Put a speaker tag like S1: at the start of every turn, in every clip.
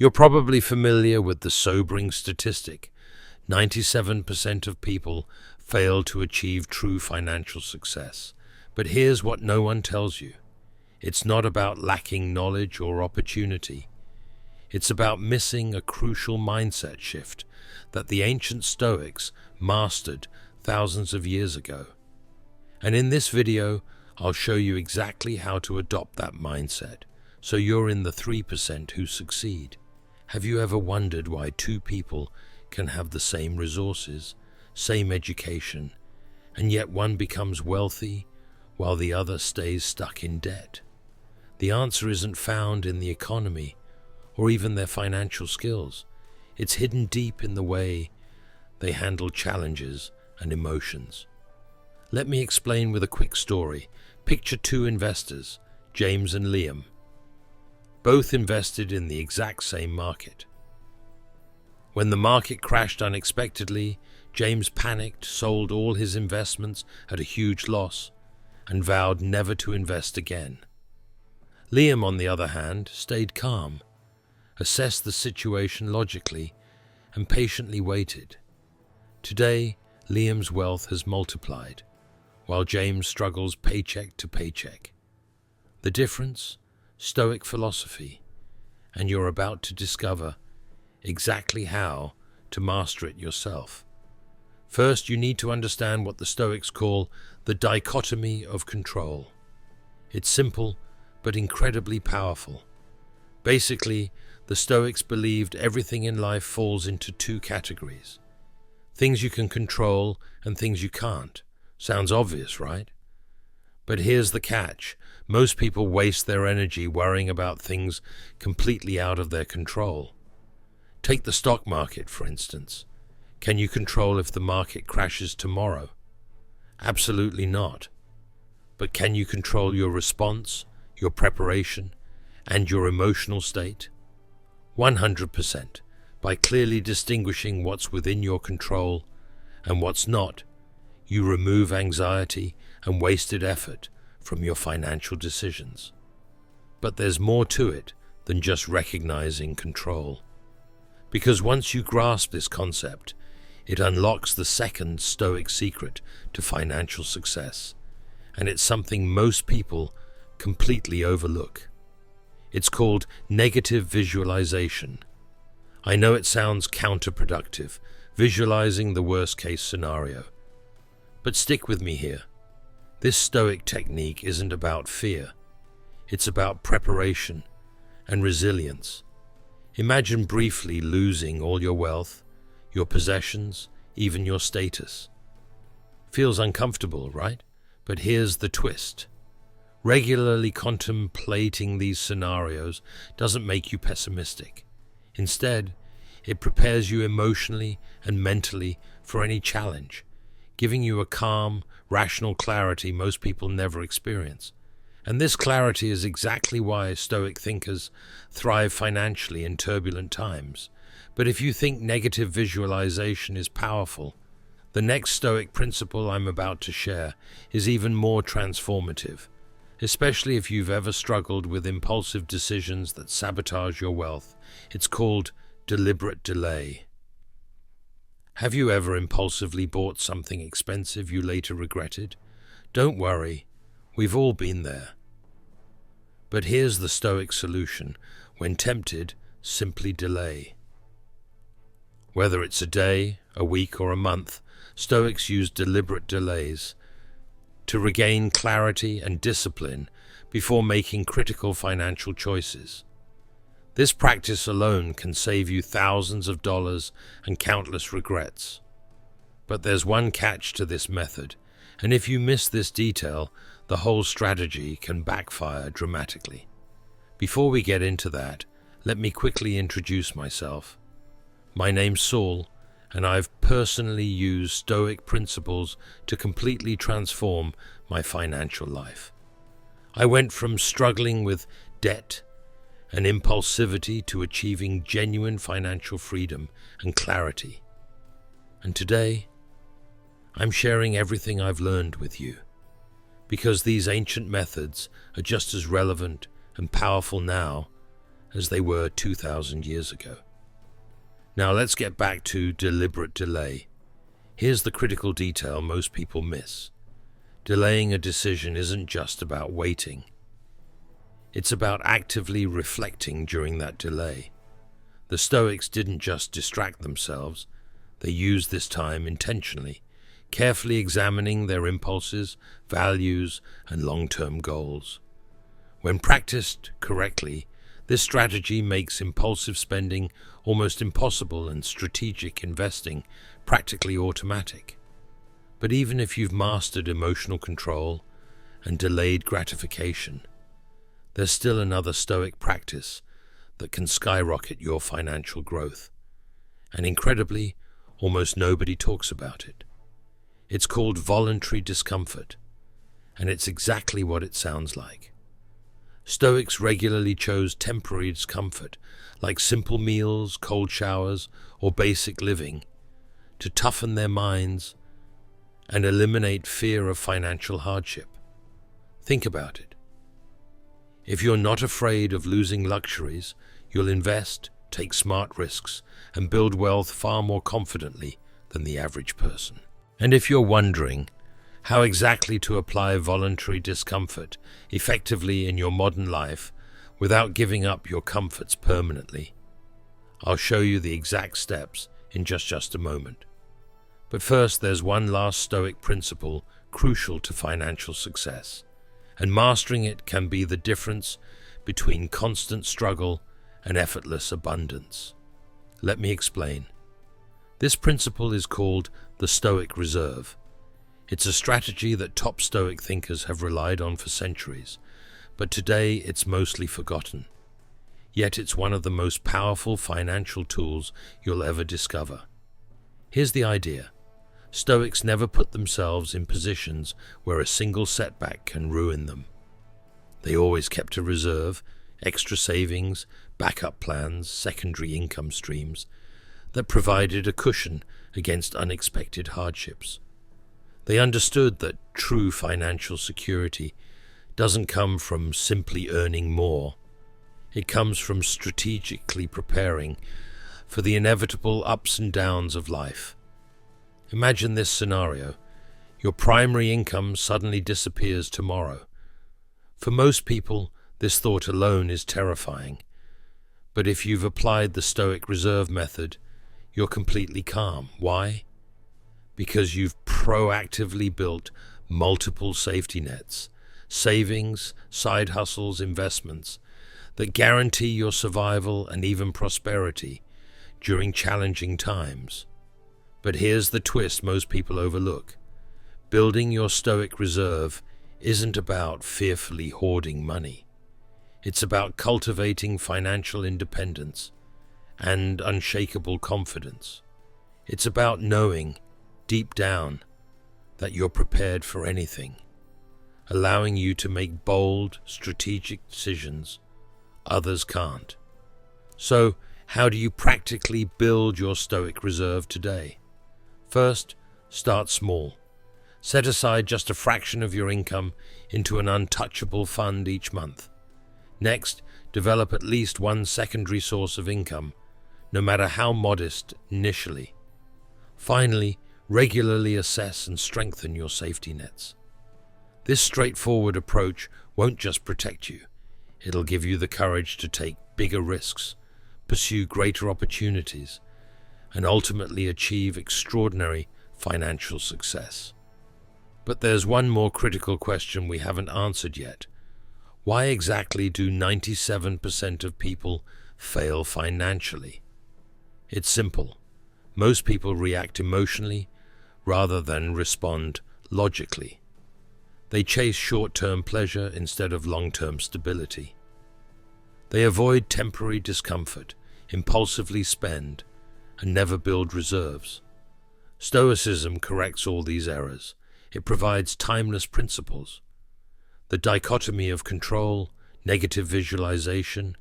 S1: You're probably familiar with the sobering statistic: 97% of people fail to achieve true financial success. But here's what no one tells you. It's not about lacking knowledge or opportunity. It's about missing a crucial mindset shift that the ancient Stoics mastered thousands of years ago. And in this video, I'll show you exactly how to adopt that mindset, so you're in the 3% who succeed. Have you ever wondered why two people can have the same resources, same education, and yet one becomes wealthy while the other stays stuck in debt? The answer isn't found in the economy or even their financial skills. It's hidden deep in the way they handle challenges and emotions. Let me explain with a quick story. Picture two investors, James and Liam. Both invested in the exact same market. When the market crashed unexpectedly, James panicked, sold all his investments at a huge loss, and vowed never to invest again. Liam, on the other hand, stayed calm, assessed the situation logically, and patiently waited. Today, Liam's wealth has multiplied, while James struggles paycheck to paycheck. The difference? Stoic philosophy, and you're about to discover exactly how to master it yourself. First, you need to understand what the Stoics call the Dichotomy of Control. It's simple, but incredibly powerful. Basically, the Stoics believed everything in life falls into two categories: things you can control and things you can't. Sounds obvious, right? But here's the catch. Most people waste their energy worrying about things completely out of their control. Take the stock market, for instance. Can you control if the market crashes tomorrow? Absolutely not. But can you control your response, your preparation, and your emotional state? 100%, by clearly distinguishing what's within your control and what's not. You remove anxiety and wasted effort from your financial decisions. But there's more to it than just recognizing control. Because once you grasp this concept, it unlocks the second Stoic secret to financial success, and it's something most people completely overlook. It's called negative visualization. I know it sounds counterproductive, visualizing the worst-case scenario. But stick with me here. This Stoic technique isn't about fear. It's about preparation and resilience. Imagine briefly losing all your wealth, your possessions, even your status. Feels uncomfortable, right? But here's the twist. Regularly contemplating these scenarios doesn't make you pessimistic. Instead, it prepares you emotionally and mentally for any challenge, giving you a calm, rational clarity most people never experience. And this clarity is exactly why Stoic thinkers thrive financially in turbulent times. But if you think negative visualization is powerful, the next Stoic principle I'm about to share is even more transformative, especially if you've ever struggled with impulsive decisions that sabotage your wealth. It's called deliberate delay. Have you ever impulsively bought something expensive you later regretted? Don't worry, we've all been there. But here's the Stoic solution. When tempted, simply delay. Whether it's a day, a week, or a month, Stoics use deliberate delays to regain clarity and discipline before making critical financial choices. This practice alone can save you thousands of dollars and countless regrets. But there's one catch to this method, and if you miss this detail, the whole strategy can backfire dramatically. Before we get into that, let me quickly introduce myself. My name's Saul, and I've personally used Stoic principles to completely transform my financial life. I went from struggling with debt and impulsivity to achieving genuine financial freedom and clarity. And today, I'm sharing everything I've learned with you, because these ancient methods are just as relevant and powerful now as they were 2,000 years ago. Now let's get back to deliberate delay. Here's the critical detail most people miss. Delaying a decision isn't just about waiting. It's about actively reflecting during that delay. The Stoics didn't just distract themselves, they used this time intentionally, carefully examining their impulses, values, and long-term goals. When practiced correctly, this strategy makes impulsive spending almost impossible and strategic investing practically automatic. But even if you've mastered emotional control and delayed gratification, there's still another Stoic practice that can skyrocket your financial growth. And incredibly, almost nobody talks about it. It's called voluntary discomfort, and it's exactly what it sounds like. Stoics regularly chose temporary discomfort, like simple meals, cold showers, or basic living, to toughen their minds and eliminate fear of financial hardship. Think about it. If you're not afraid of losing luxuries, you'll invest, take smart risks, and build wealth far more confidently than the average person. And if you're wondering how exactly to apply voluntary discomfort effectively in your modern life without giving up your comforts permanently, I'll show you the exact steps in just a moment. But first, there's one last Stoic principle crucial to financial success, and mastering it can be the difference between constant struggle and effortless abundance. Let me explain. This principle is called the Stoic Reserve. It's a strategy that top Stoic thinkers have relied on for centuries, but today it's mostly forgotten. Yet it's one of the most powerful financial tools you'll ever discover. Here's the idea. Stoics never put themselves in positions where a single setback can ruin them. They always kept a reserve, extra savings, backup plans, secondary income streams that provided a cushion against unexpected hardships. They understood that true financial security doesn't come from simply earning more. It comes from strategically preparing for the inevitable ups and downs of life. Imagine this scenario. Your primary income suddenly disappears tomorrow. For most people, this thought alone is terrifying. But if you've applied the Stoic Reserve method, you're completely calm. Why? Because you've proactively built multiple safety nets, savings, side hustles, investments that guarantee your survival and even prosperity during challenging times. But here's the twist most people overlook. Building your Stoic Reserve isn't about fearfully hoarding money. It's about cultivating financial independence and unshakable confidence. It's about knowing, deep down, that you're prepared for anything, allowing you to make bold, strategic decisions others can't. So, how do you practically build your Stoic Reserve today? First, start small. Set aside just a fraction of your income into an untouchable fund each month. Next, develop at least one secondary source of income, no matter how modest initially. Finally, regularly assess and strengthen your safety nets. This straightforward approach won't just protect you. It'll give you the courage to take bigger risks, pursue greater opportunities, and ultimately achieve extraordinary financial success. But there's one more critical question we haven't answered yet. Why exactly do 97% of people fail financially? It's simple. Most people react emotionally rather than respond logically. They chase short-term pleasure instead of long-term stability. They avoid temporary discomfort, impulsively spend, and never build reserves. Stoicism corrects all these errors. It provides timeless principles. The dichotomy of control, negative visualization,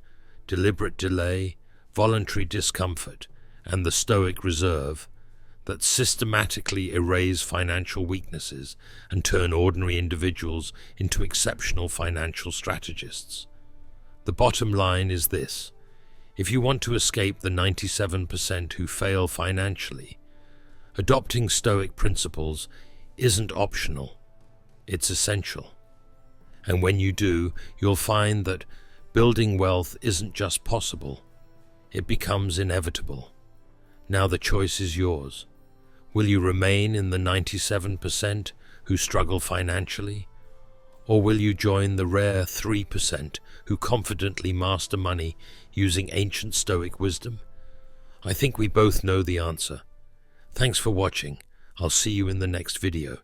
S1: deliberate delay, voluntary discomfort, and the Stoic Reserve that systematically erase financial weaknesses and turn ordinary individuals into exceptional financial strategists. The bottom line is this: If you want to escape the 97% who fail financially, adopting Stoic principles isn't optional, it's essential. And when you do, you'll find that building wealth isn't just possible, it becomes inevitable. Now the choice is yours. Will you remain in the 97% who struggle financially? Or will you join the rare 3% who confidently master money using ancient Stoic wisdom? I think we both know the answer. Thanks for watching. I'll see you in the next video.